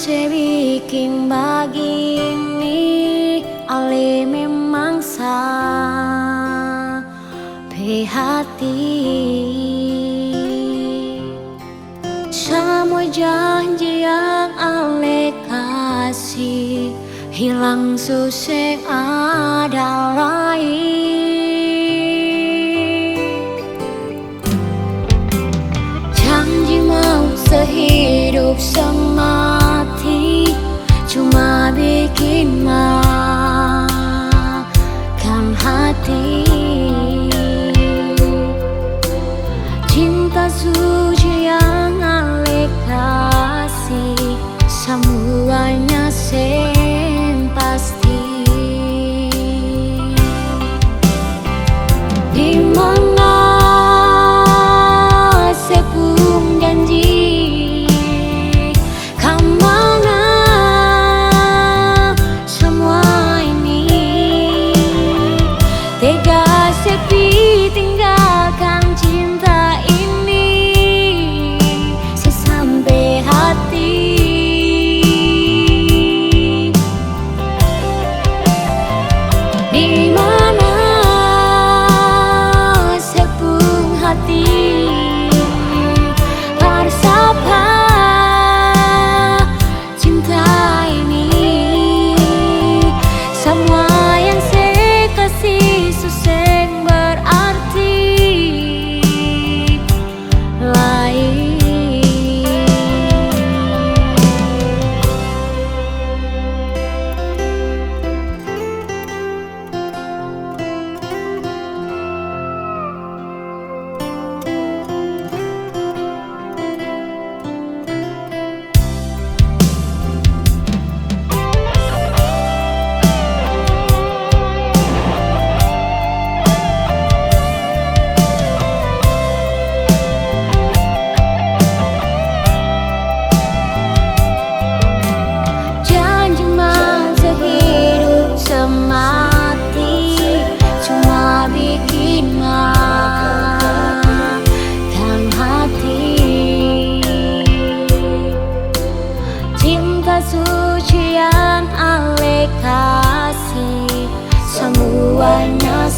sebikin begini, ale memang sampai hati. Semua janji yang ale kasih hilang susah ada lain. Janji mau sehidup semati, cuma bikin makan hati. Cinta suci yang ale kasih, semuanya pasti. Dimana sepung janji, kemana semua ini? Tega sepi tinggalkan cinta ini sesampai hati. Di mana sepung hati bersapa cinta ini, semua yang saya kasih susah berarti lain. Suci yang ale kasih, semuanya